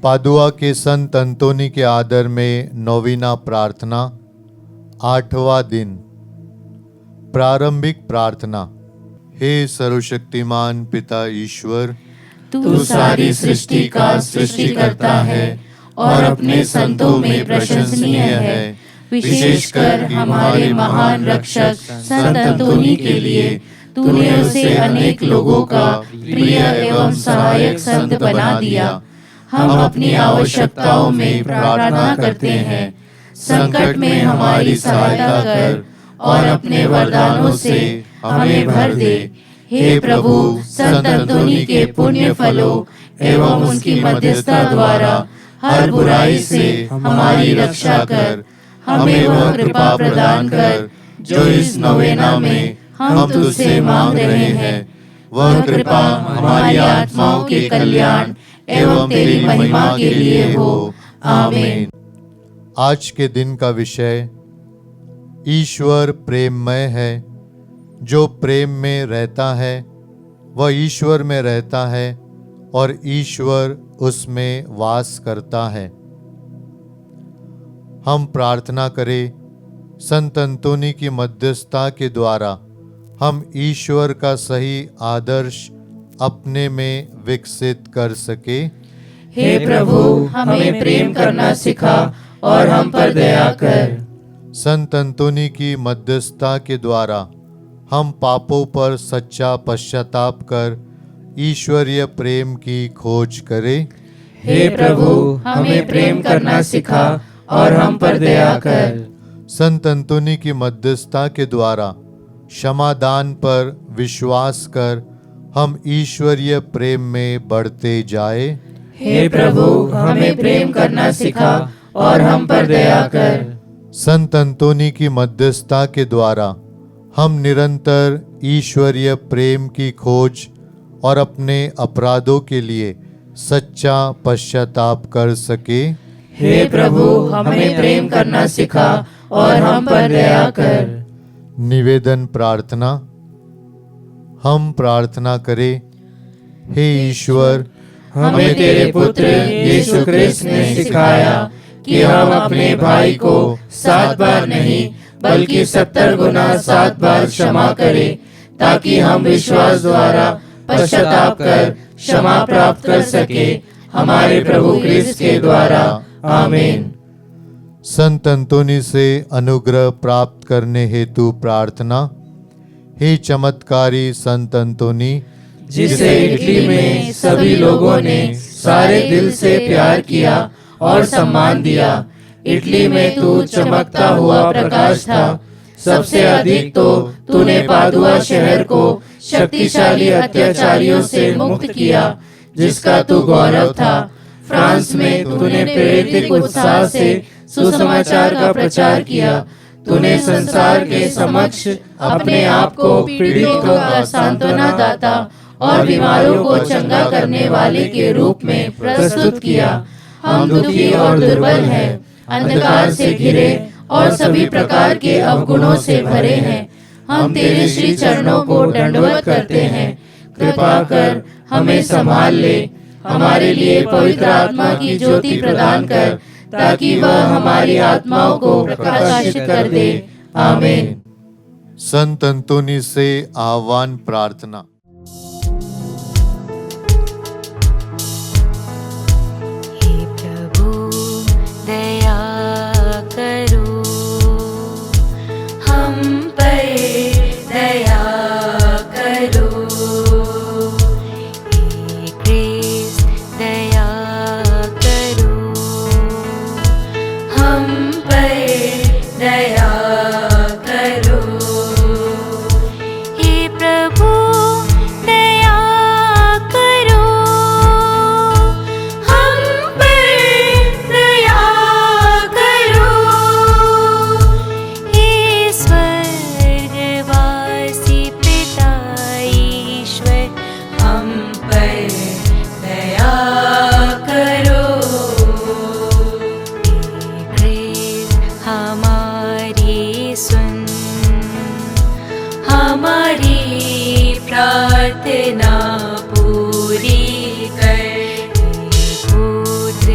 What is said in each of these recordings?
Padua के संत अंतोनी के आदर में नौवीना प्रार्थना, 8वां दिन। प्रारंभिक प्रार्थना। हे सर्वशक्तिमान पिता ईश्वर, तू सारी सृष्टि का सृष्टिकर्ता है और अपने संतों में प्रशंसनीय है। विशेषकर हमारे महान रक्षक संत अंतोनी के लिए तूने उसे अनेक लोगों का प्रिय एवं सहायक संत बना दिया। हम अपनी आवश्यकताओं में प्रार्थना करते हैं, संकट में हमारी सहायता कर और अपने वरदानों से हमें भर दे। हे प्रभु, संत अंतोनी के पुण्य फलों एवं उनकी मध्यस्थता द्वारा हर बुराई से हमारी रक्षा कर। हमें वह कृपा प्रदान कर जो इस नवेना में हम तुझसे मांग रहे हैं। वह कृपा हमारी आत्माओं के कल्याण एवं तेरी महिमा के लिए हो। आमीन। आज के दिन का विषय, ईश्वर प्रेममय है। जो प्रेम में रहता है वह ईश्वर में रहता है और ईश्वर उसमें वास करता है। हम प्रार्थना करें, संत अंतोनी की मध्यस्थता के द्वारा हम ईश्वर का सही आदर्श अपने में विकसित कर सके। हे प्रभु, हमें प्रेम करना सिखा और हम पर दया कर। संत अंतोनी की मध्यस्थता के द्वारा हम पापों पर सच्चा पश्चाताप कर ईश्वरीय प्रेम की खोज करें। हे प्रभु, हमें प्रेम करना सिखा और हम पर दया कर। संत अंतोनी की मध्यस्थता के द्वारा क्षमादान पर विश्वास कर हम ईश्वरीय प्रेम में बढ़ते जाए। हे प्रभु, हमें प्रेम करना सिखा और हम पर दया कर। संत अंतोनी की मध्यस्थता के द्वारा हम निरंतर ईश्वरीय प्रेम की खोज और अपने अपराधों के लिए सच्चा पश्चाताप कर सके। हे प्रभु, हमें प्रेम करना सिखा और हम पर दया कर। निवेदन प्रार्थना। हम प्रार्थना करें, हे ईश्वर, हमें तेरे पुत्र यीशु क्रिस्त ने सिखाया कि हम अपने भाई को 7 बार नहीं बल्कि 70 गुना 7 बार क्षमा करें, ताकि हम विश्वास द्वारा पश्चाताप कर क्षमा प्राप्त कर सके, हमारे प्रभु क्रिस्त के द्वारा। आमीन। संत अंतोनी से अनुग्रह प्राप्त करने हेतु प्रार्थना। हे चमत्कारी संत अंतोनी, जिसे इटली में सभी लोगों ने सारे दिल से प्यार किया और सम्मान दिया। इटली में तू चमकता हुआ प्रकाश था। सबसे अधिक तो तूने पादुआ शहर को शक्तिशाली अत्याचारियों से मुक्त किया, जिसका तू गौरव था। फ्रांस में तूने प्रेरित उत्साह से सुसमाचार का प्रचार किया। तूने संसार के समक्ष अपने आप को पीड़ितों का सांत्वना दाता और बीमारों को चंगा करने वाले के रूप में प्रस्तुत किया। हम दुखी और दुर्बल हैं, अंधकार से घिरे और सभी प्रकार के अवगुणों से भरे हैं। हम तेरे श्री चरणों को दंडवत करते हैं। कृपा कर हमें संभाल ले। हमारे लिए पवित्र आत्मा की ज्योति प्रदान कर, ताकि वह हमारी आत्माओं को प्रकाशित कर दे। आमीन। संत अंतोनी से आह्वान प्रार्थना। हे प्रभु, दया करो, हम पर दया करो। हे क्रिस्त, दया करो, हम पर दया करो। हे प्रभु, दया करो, हम पर दया करो। हे स्वर्गवासी पिता ईश्वर, हम पर दया करो। हे क्रिस्त, हमारी सुन, हमारी प्रार्थना पूरी कर। हे पुत्र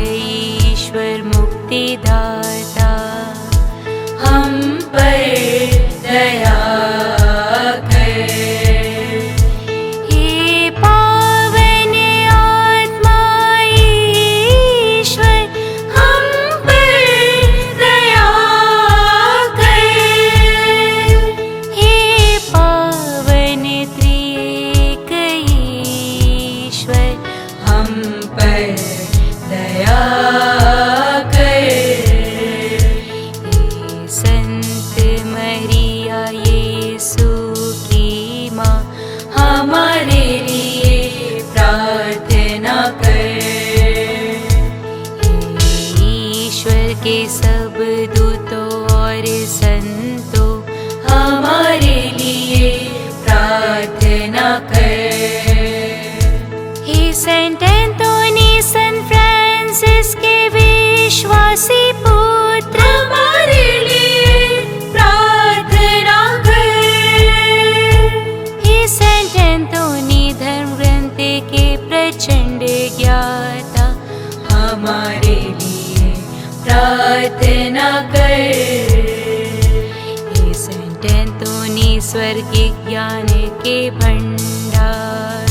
एंटोनी स्वर्गीय ज्ञान के भंडार,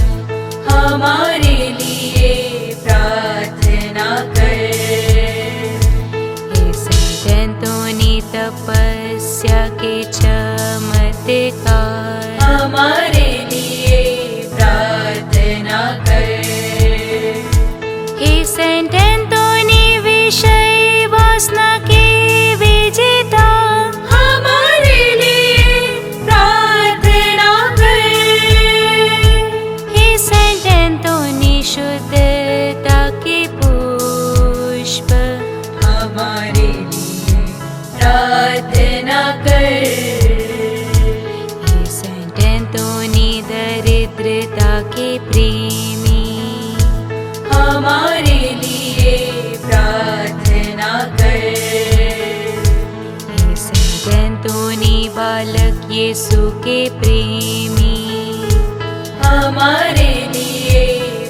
हमारे लिए प्रार्थना कर। हे सेंट एंटोनी तपस्या के चमत्कार, हमारे लिए प्रार्थना कर। हे सेंट एंटोनी विषय वासना के विजेता, हमारे लिए प्रार्थना कर। हे सेंट एंटोनी शुद्धता के पुष्प, हमारे लिए प्रार्थना कर। हे सेंट एंटोनी दरिद्रता के प्रेमी, हमारे लिए प्रार्थना कर। हे सेंट एंटोनी बालक यीशु के प्रेमी, हमारे लिए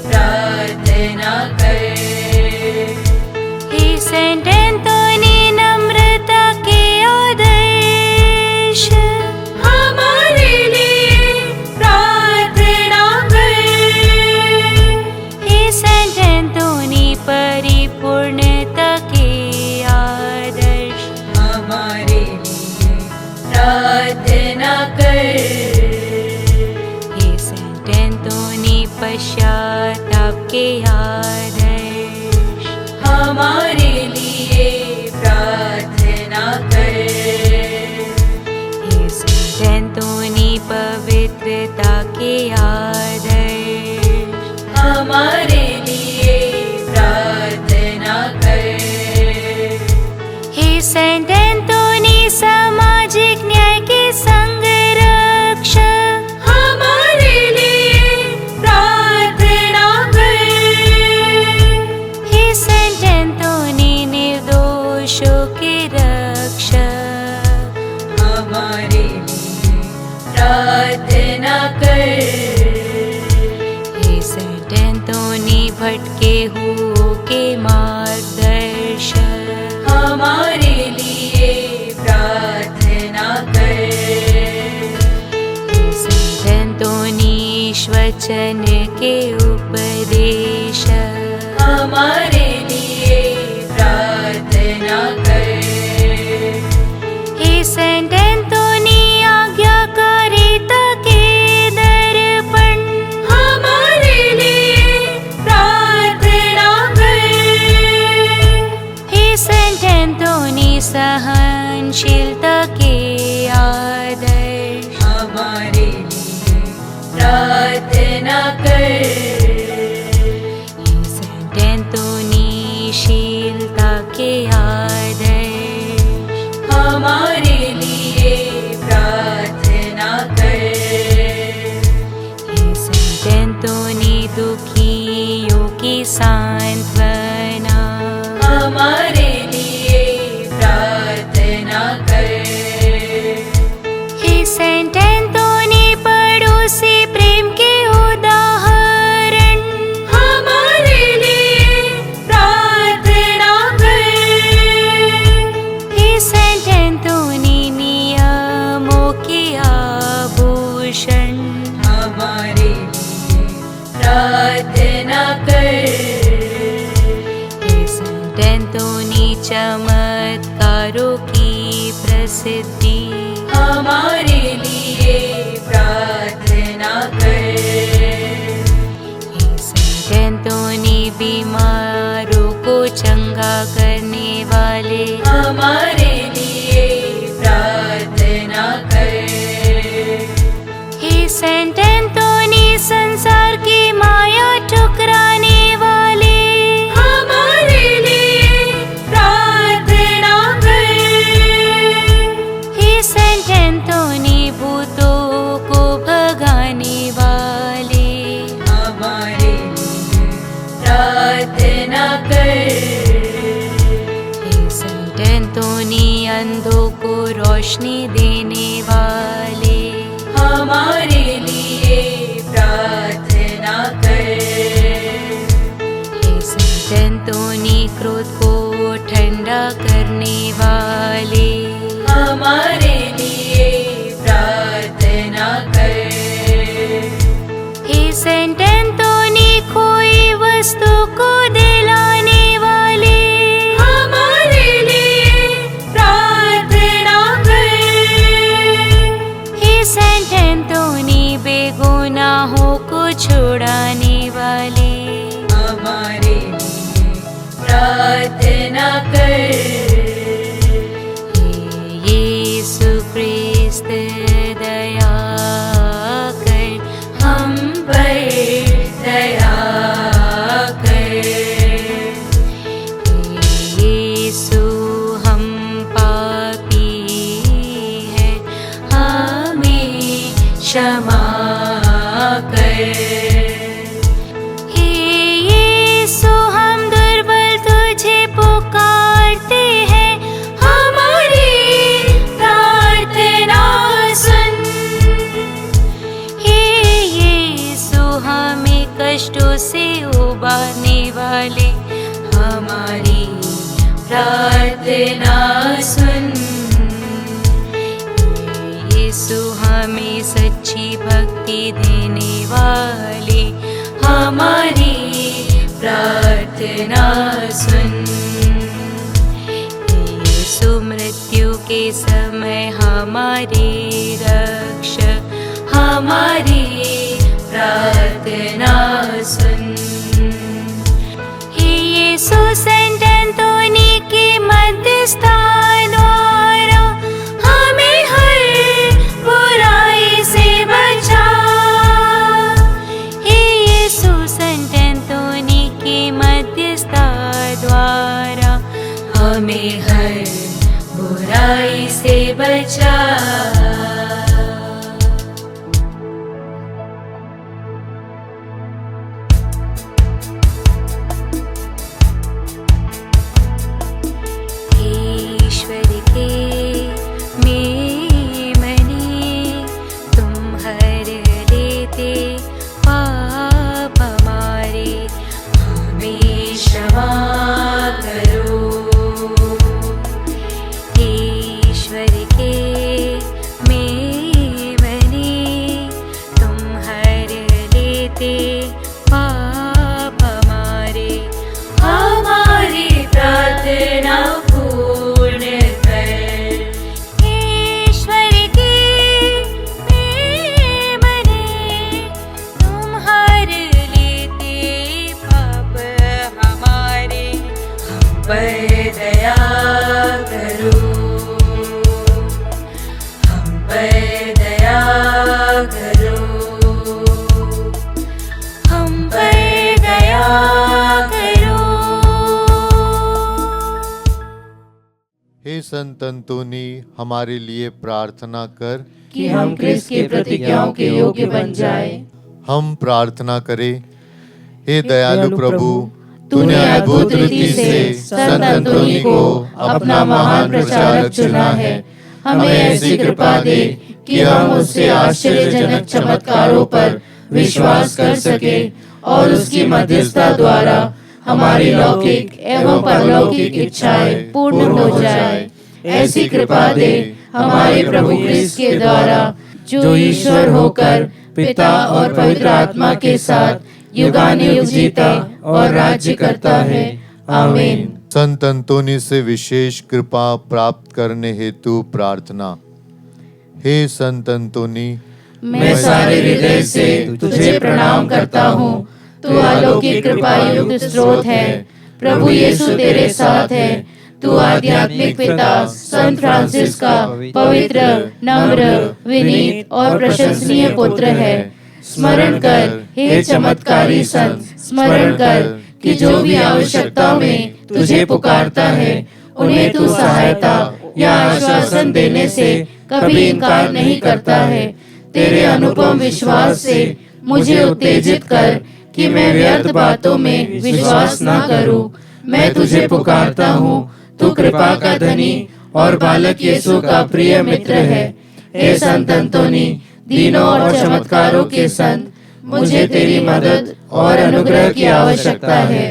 प्रार्थना कर। हे सेंट एंटोनी नम्रता के आदर्श, हमारे लिए प्रार्थना कर। हे सेंट एंटोनी परिपूर्णता के आदर्श, हमारे लिए प्रार्थना कर। हे सेंट एंटोनी पश्चाताप के आदर्श, हमारे लिए प्रार्थना कर। हे सेंट एंटोनी पवित्रता के आदर्श, हमारे लिए प्रार्थना कर। हे सेंट एंटोनी सामाजिक न्याय के संरक्षक, हमारे लिए प्रार्थना कर। हे सेंट एंटोनी निर्दोषों के रक्षक, हमारे लिए प्रार्थना कर। हे सेंट एंटोनी भटके हुओं के मार्गदर्शक, हमारे लिए प्रार्थना कर। हे सेंट एंटोनी वचन के उपदेशक, हमारे लिए प्रार्थना कर। हे सेंट एंटोनी आज्ञाकारिता के दर्पण, हमारे लिए प्रार्थना कर। हे सेंट एंटोनी सहनशीलता के आदर्श, हमारे लिए प्रार्थना कर। हे सेंट एंटोनी शीलता के आदर्श, हमारे लिए प्रार्थना कर। हे सेंट एंटोनी दुखियों की सांत्वना, हमारे लिए प्रार्थना कर। हे सेंट एंटोनी पड़ोसी प्रेम के उदाहरण, हमारे लिए प्रार्थना कर। हे सेंट एंटोनी नियमों के आभूषण, हमारे लिए प्रार्थना कर। हे सेंट एंटोनी चमत्कारों की प्रसिद्धि, हमारे लिए प्रार्थना कर। हे सेंट एंटोनी बीमारों को चंगा करने वाले, हमारे लिए प्रार्थना कर। हे सेंट एंटोनी संसार की माया ठुकराने वाले, हमारे लिए प्रार्थना कर। हे सेंट एंटोनी भूतों को भगाने वाले, हमारे लिए प्रार्थना कर। हे सेंट एंटोनी अंधों को रोशनी देने वाले, हमारे लिए प्रार्थना कर। हे सेंट एंटोनी क्रोध को ठंडा करने वाले, हमारे लिए वस्तु को दिलाने वाले हमारे लिए प्रार्थना कर। हे सेंट एंथोनी बेगुनाहों को छुड़ाने वाले हमारे लिए प्रार्थना कर। यीशु क्रिस्त दया कर हम पर दया कर। यीशु हम पापी हैं हमें क्षमा कर। हे यीशु हम दुर्बल तुझे पुकारते हैं हमारी प्रार्थना सुन। हे यीशु हमें कष्टों से उबारने वाले हमारी प्रार्थना सुन। यीशु हमें सच्ची भक्ति देने वाले हमारी प्रार्थना सुन। यीशु मृत्यु के समय हमारे रक्षक हमारी प्रार्थना सुन। हे यीशु सेंट एंथोनी की मध्यस्थता द्वारा हमें हर बुराई से बचा। हे यीशु सेंट एंथोनी की मध्यस्थता द्वारा हमें हर बुराई से बचा। ईश्वर के मेमने तुम हर लेते पाप हमारे हमें क्षमा करो। ईश्वर के मेमने तुम हर लेते पाप हमारे हमारी प्रार्थना पूर्ण कर। ईश्वर के मेमने तुम हर लेते पाप हमारे हम पर दया करो। हम पर दया करो। हम पर दया करो। हे संत अंतोनी हमारे लिए प्रार्थना कर कि हम क्रिस्त के प्रतिज्ञाओं के योग्य बन जाए। हम प्रार्थना करें। हे दयालु प्रभु, तूने अद्भुत रीति से संत अंतोनी को अपना महान प्रचारक चुना है। हमें ऐसी कृपा दे कि हम उससे आश्चर्यजनक चमत्कारों पर विश्वास कर सके और उसकी मध्यस्थता द्वारा हमारी लौकिक एवं परलौकिक इच्छाएं पूर्ण हो जाए। ऐसी कृपा दे हमारे प्रभु क्रिस्त के द्वारा, जो ईश्वर होकर पिता और पवित्र आत्मा के साथ युगानुयुग जीता और राज्य करता है। आमीन। संत अंतोनी से विशेष कृपा प्राप्त करने हेतु प्रार्थना। हे संत अंतोनी, मैं सारे हृदय से तुझे प्रणाम करता हूँ। तू अलौकिक कृपा युक्त स्रोत है। प्रभु यीशु तेरे साथ है। तू आध्यात्मिक पिता संत फ्रांसिस का पवित्र, नम्र, विनीत और प्रशंसनीय पुत्र है। स्मरण कर हे चमत्कारी संत, स्मरण कर कि जो भी आवश्यकता में तुझे पुकारता है, उन्हें तू सहायता या आश्वासन देने से कभी इनकार नहीं करता है। तेरे अनुपम विश्वास से मुझे उत्तेजित कर कि मैं व्यर्थ बातों में विश्वास न करूं। मैं तुझे पुकारता हूँ। तू कृपा का धनी और बालक यीशु का प्रिय मित्र है। हे संत अंतोनी, दीनों और चमत्कारों के संत, मुझे तेरी मदद और अनुग्रह की आवश्यकता है।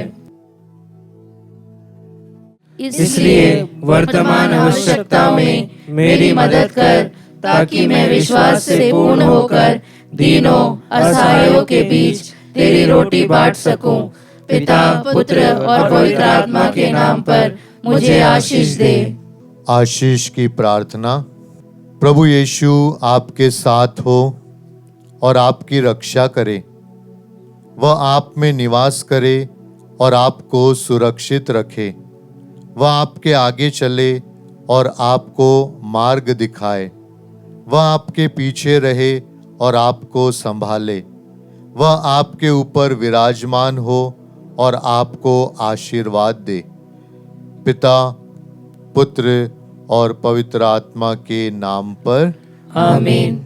इसलिए वर्तमान आवश्यकता में मेरी मदद कर, ताकि मैं विश्वास से पूर्ण होकर दीनों असहायों के बीच तेरी रोटी बांट सकूं। पिता, पुत्र और पवित्र आत्मा के नाम पर मुझे आशीष दे। आशीष की प्रार्थना। प्रभु यीशु आपके साथ हो और आपकी रक्षा करे। वह आप में निवास करे और आपको सुरक्षित रखे। वह आपके आगे चले और आपको मार्ग दिखाए। वह आपके पीछे रहे और आपको संभाले। वह आपके ऊपर विराजमान हो और आपको आशीर्वाद दे। पिता, पुत्र और पवित्र आत्मा के नाम पर आमीन।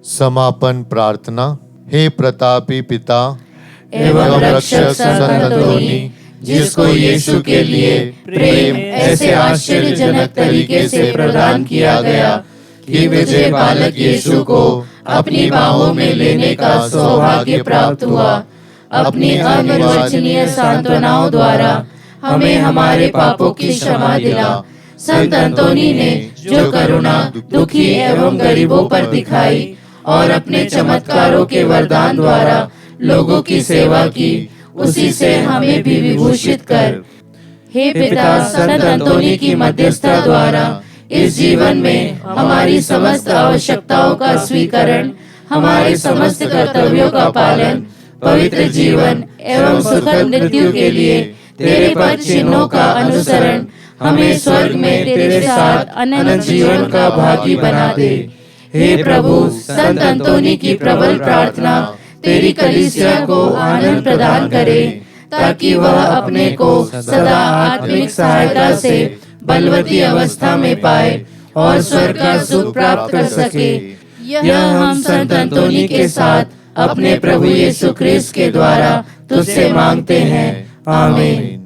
समापन प्रार्थना। हे प्रतापी पिता एवं रक्षक संत अंतोनी, जिसको यीशु के लिए प्रेम ऐसे आश्चर्यजनक तरीके से प्रदान किया गया कि विजय बालक यीशु को अपनी बाहों में लेने का सौभाग्य प्राप्त हुआ। अपनी अनिर्वचनीय सांत्वनाओं द्वारा हमें हमारे पापों की क्षमा दिला। संत अंतोनी ने जो करुणा दुखी एवं गरीबों पर दिखाई और अपने चमत्कारों के वरदान द्वारा लोगों की सेवा की, उसी से हमें भी विभूषित कर। हे पिता, संत अंतोनी की मध्यस्थता द्वारा इस जीवन में हमारी समस्त आवश्यकताओं का स्वीकरण हमारे समस्त कर्तव्यों का पालन, पवित्र जीवन एवं सुखद मृत्यु के लिए तेरे पद चिन्हों का अनुसरण हमें स्वर्ग में तेरे साथ अनंत जीवन का भागी बना दे। हे प्रभु, संत अंतोनी की प्रबल प्रार्थना तेरी कलीसिया को आनंद प्रदान करे, ताकि वह अपने को सदा आत्मिक सहायता से बलवती अवस्था में पाए और स्वर्ग का सुख प्राप्त कर सके। यह हम संत अंतोनी के साथ अपने प्रभु यीशु क्रिस्त के द्वारा तुझसे मांगते हैं। आमीन।